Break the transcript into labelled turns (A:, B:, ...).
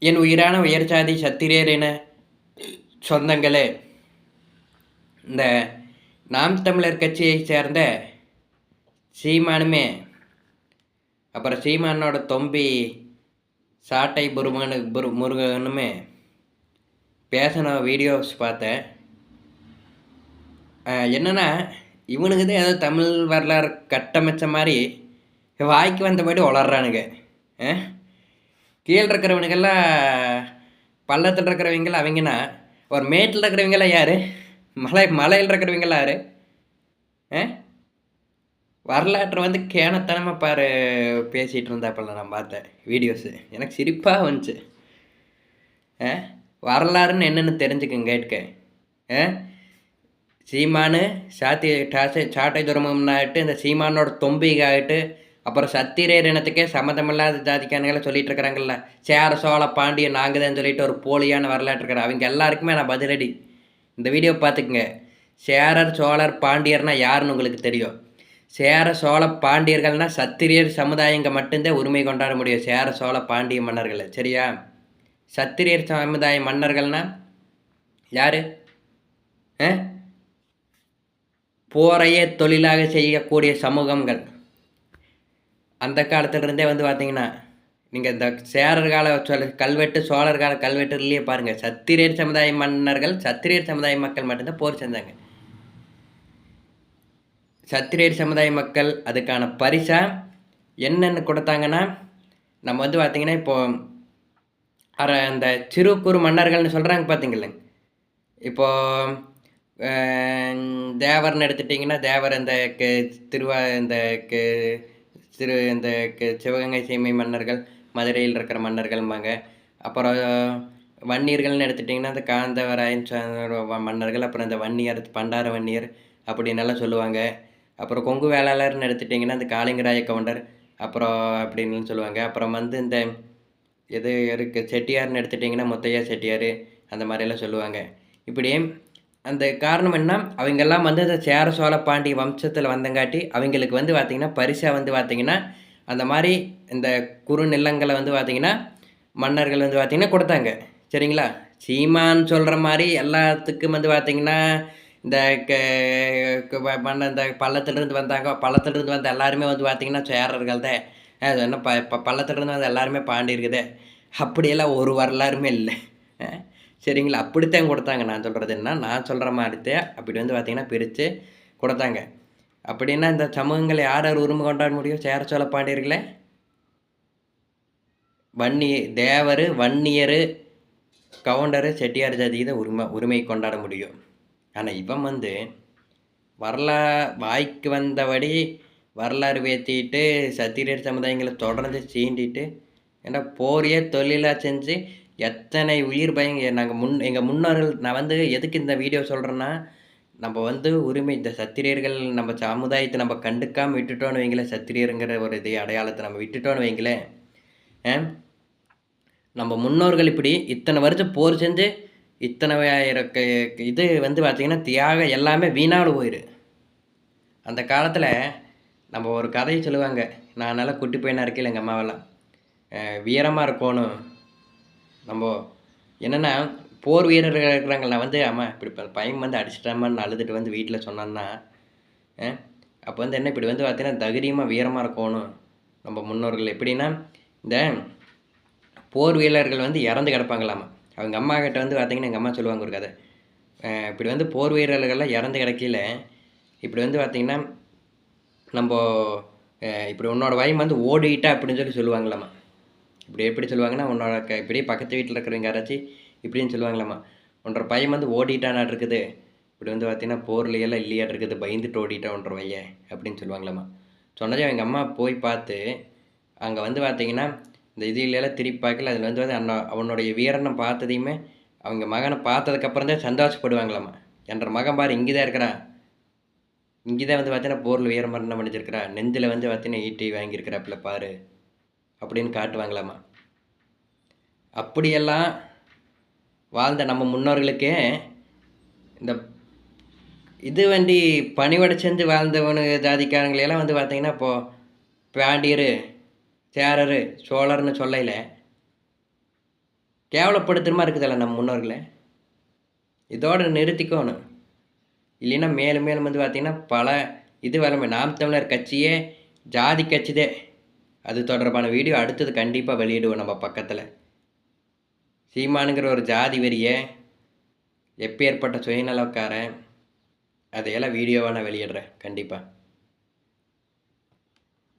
A: என் உயிரான உயர்ஜாதி சத்திரியர் என சொந்தங்களே, இந்த நாம் தமிழர் கட்சியைச் சேர்ந்த சீமானுமே, அப்புறம் சீமானோட தொம்பி சாட்டை முருகனுமே பேசின வீடியோஸ் பார்த்தேன். என்னென்னா, இவனுக்கு தான் ஏதோ தமிழ் வரலாறு கட்டமைச்ச மாதிரி வாய்க்கு வந்தபடி வளர்றானுங்க. கீழே இருக்கிறவனுக்கெல்லாம் பள்ளத்தில் இருக்கிறவங்களாம் அவங்கன்னா, ஒரு மேட்டில் இருக்கிறவங்களாம் யார்? மலையில் இருக்கிறவங்களாம் யார்? வரலாற்றை வந்து கேனத்தனமாக பாரு பேசிகிட்டு இருந்தாப்பில் நான் பார்த்தேன் வீடியோஸு. எனக்கு சிரிப்பாக வந்துச்சு. வரலாறுன்னு என்னென்னு தெரிஞ்சுக்கங்க கேட்க. சீமானு சாட்டை துரமும்னாட்டு இந்த சீமானோட தொம்பிகாயிட்டு, அப்புறம் சத்திரியர் இனத்துக்கே சம்மந்தமில்லாத ஜாதிக்கானுங்களை சொல்லிட்டு இருக்கிறாங்கல்ல, சேர சோழ பாண்டியன் நாங்கள் தான் சொல்லிட்டு ஒரு போலியான வரலாற்று இருக்கிற அவங்க எல்லாருக்குமே நான் பதிலடி. இந்த வீடியோ பார்த்துக்குங்க. சேரர் சோழர் பாண்டியர்னா யாருன்னு உங்களுக்கு தெரியும். சேர சோழ பாண்டியர்கள்னால் சத்திரியர் சமுதாயங்க மட்டும்தான் உரிமை கொண்டாட முடியும். சேர சோழ பாண்டிய மன்னர்கள், சரியா? சத்திரியர் சமுதாய மன்னர்கள்னால் யார்? போரையே தொழிலாக செய்யக்கூடிய சமூகங்கள். அந்த காலத்திலிருந்தே வந்து பார்த்தீங்கன்னா, நீங்கள் இந்த சேரர் கால கல்வெட்டு, சோழர் கால கல்வெட்டுலேயே பாருங்கள், சத்திரியர் சமுதாய மன்னர்கள், சத்திரியர் சமுதாய மக்கள் மட்டும்தான் போர் செஞ்சாங்க. சத்திரியர் சமுதாய மக்கள் அதுக்கான பரிசாக என்னென்னு கொடுத்தாங்கன்னா, நம்ம வந்து பார்த்திங்கன்னா, இப்போது அந்த சிறு குறு மன்னர்கள்னு சொல்கிறாங்க பார்த்தீங்களேங்க. இப்போது தேவர்னு எடுத்துட்டிங்கன்னா, தேவர் இந்த இந்த இந்த சிவகங்கை சீமை மன்னர்கள், மதுரையில் இருக்கிற மன்னர்கள்பாங்க. அப்புறம் வன்னியர்கள்னு எடுத்துட்டிங்கன்னா, இந்த காந்தவராயன் மன்னர்கள், அப்புறம் இந்த வன்னியர், பண்டார வன்னியர் அப்படின்னெல்லாம் சொல்லுவாங்க. அப்புறம் கொங்கு வேளாளர்னு எடுத்துட்டிங்கன்னா, இந்த காளிங்கராய கவுண்டர் அப்புறம் அப்படின்னு சொல்லுவாங்க. அப்புறம் வந்து இந்த எது இருக்குது செட்டியார்னு எடுத்துட்டிங்கன்னா, முத்தையா செட்டியார் அந்த மாதிரியெல்லாம் சொல்லுவாங்க. இப்படி அந்த காரணம் என்ன, அவங்கெல்லாம் வந்து இந்த சேர சோழ பாண்டிய வம்சத்தில் வந்தங்காட்டி அவங்களுக்கு வந்து பார்த்திங்கன்னா பரிசாக வந்து பார்த்திங்கன்னா அந்த மாதிரி இந்த குறு நிலங்களை வந்து பார்த்திங்கன்னா மன்னர்கள் வந்து பார்த்திங்கன்னா கொடுத்தாங்க, சரிங்களா? சீமான் சொல்கிற மாதிரி எல்லாத்துக்கும் வந்து பார்த்திங்கன்னா இந்த இந்த பள்ளத்துலேருந்து வந்தாங்க, பள்ளத்துலேருந்து வந்த எல்லாருமே வந்து பார்த்திங்கன்னா சேரர்கள் தான். அது என்ன பள்ளத்துலேருந்து வந்து எல்லாருமே பாண்டி இருக்குதே, அப்படியெல்லாம் ஒரு வரலாறுமே இல்லை, சரிங்களா? அப்படித்தான் கொடுத்தாங்க. நான் சொல்கிறது என்ன, நான் சொல்கிற மாதிரித்தான் அப்படி வந்து பார்த்திங்கன்னா பிரித்து கொடுத்தாங்க. அப்படின்னா இந்த சமூகங்களை யார் யார் உரிமை கொண்டாட முடியும்? சேர சோழ பாண்டியர்களே, தேவர், வன்னியர், கவுண்டர், செட்டியார் ஜாதிக்கு தான் உரிமை கொண்டாட முடியும். ஆனால் இவன் வந்து வாய்க்கு வந்தபடி வரலாறு பேத்திட்டு சத்திரியர் சமுதாயங்களை தொடர்ந்து சீண்டிட்டு, ஏன்னா போரையே தொழிலாக செஞ்சு எத்தனை உயிர் எங்கள் முன்னோர்கள். நான் வந்து எதுக்கு இந்த வீடியோ சொல்கிறேன்னா, நம்ம வந்து உரிமை இந்த சத்திரியர்கள் நம்ம சமுதாயத்தை நம்ம கண்டுக்காமல் விட்டுட்டோன்னு வைங்களேன், சத்திரியருங்கிற ஒரு இது அடையாளத்தை நம்ம விட்டுட்டோன்னு வைங்களேன், நம்ம முன்னோர்கள் இப்படி இத்தனை வருஷம் போர் செஞ்சு இத்தனை இது வந்து பார்த்திங்கன்னா தியாகம் எல்லாமே வீணாவில் போயிடு. அந்த காலத்தில் நம்ம ஒரு கதையை சொல்லுவாங்க, நான் நல்லா குட்டி பையனாக இருக்கையில் எங்கள் அம்மாவெல்லாம் வீரமாக இருக்கணும். நம்ம என்னென்னா போர் வீரர்கள் இருக்கிறாங்கள, நான் வந்து அம்மா இப்படி பையன் வந்து அடிச்சிட்டாமான்னு அழுதுட்டு வந்து வீட்டில் சொன்னான்னா, அப்போ வந்து என்ன இப்படி வந்து பார்த்தீங்கன்னா தைரியமாக வீரமாக இருக்கணும் நம்ம முன்னோர்கள். எப்படின்னா இந்த போர் வீரர்கள் வந்து இறந்து கிடப்பாங்களாமா. அவங்க அம்மா கிட்ட வந்து பார்த்திங்கன்னா எங்கள் அம்மா சொல்லுவாங்க ஒரு கதை. இப்படி வந்து போர் வீரர்கள்லாம் இறந்து கிடக்கையில் இப்படி வந்து பார்த்திங்கன்னா நம்ம இப்படி உன்னோட வயம் வந்து ஓடிட்டா அப்படின்னு சொல்லுவாங்களாம்மா. இப்படி எப்படி சொல்லுவாங்கன்னா, உன்னோட இப்படியே பக்கத்து வீட்டில் இருக்கிறவங்க யாராச்சும் இப்படின்னு சொல்லுவாங்களாம்மா, உன்னோட பையன் வந்து ஓடிட்டானாட்டு இருக்குது, இப்படி வந்து பார்த்திங்கன்னா போர்லையெல்லாம் இல்லையாட்டு இருக்குது, பயந்துட்டு ஓடிட்டான் ஒன்றரை வையன் அப்படின்னு சொல்லுவாங்களாம்மா. சொன்னதே அவங்க அம்மா போய் பார்த்து அங்கே வந்து பார்த்திங்கன்னா இந்த இதிலெல்லாம் திருப்பி பார்க்கல, அதில் வந்து அவனுடைய வீரனை பார்த்ததையுமே அவங்க மகனை பார்த்ததுக்கப்புறம் தான் சந்தோஷப்படுவாங்களாம்மா. என்ற மகன் பாரு இங்கே தான் இருக்கிறான், இங்கே தான் வந்து பார்த்தீங்கன்னா போரில் வீரமரணம் அடைஞ்சிருக்கிறா, நெஞ்சில் வந்து பார்த்தீங்கன்னா ஈட்டி வாங்கியிருக்கிறாப்புல பாரு அப்படின்னு காட்டுவாங்களாம்மா. அப்படியெல்லாம் வாழ்ந்த நம்ம முன்னோர்களுக்கே இந்த இது வண்டி பணிவடை செஞ்சு வாழ்ந்தவனு ஜாதிக்காரங்களையெல்லாம் வந்து பார்த்திங்கன்னா இப்போது பாண்டியர், சேரர், சோழர்னு சொல்லையில் கேவலப்படுத்துகிற இருக்குதுல்ல நம்ம முன்னோர்களை. இதோடு நிறுத்திக்கணும். இல்லைன்னா மேலும் மேலும் வந்து பார்த்திங்கன்னா பல இது வரமே. நாம் தமிழர் கட்சியே ஜாதி கட்சிதே. அது தொடர்பான வீடியோ அடுத்தது கண்டிப்பாக வெளியிடுவோம் நம்ம பக்கத்தில். சீமானுங்கிற ஒரு ஜாதி வெறியை, எப்பேற்பட்ட சுயநலக்காரன், அதையெல்லாம் வீடியோவாக நான் வெளியிடுறேன் கண்டிப்பாக.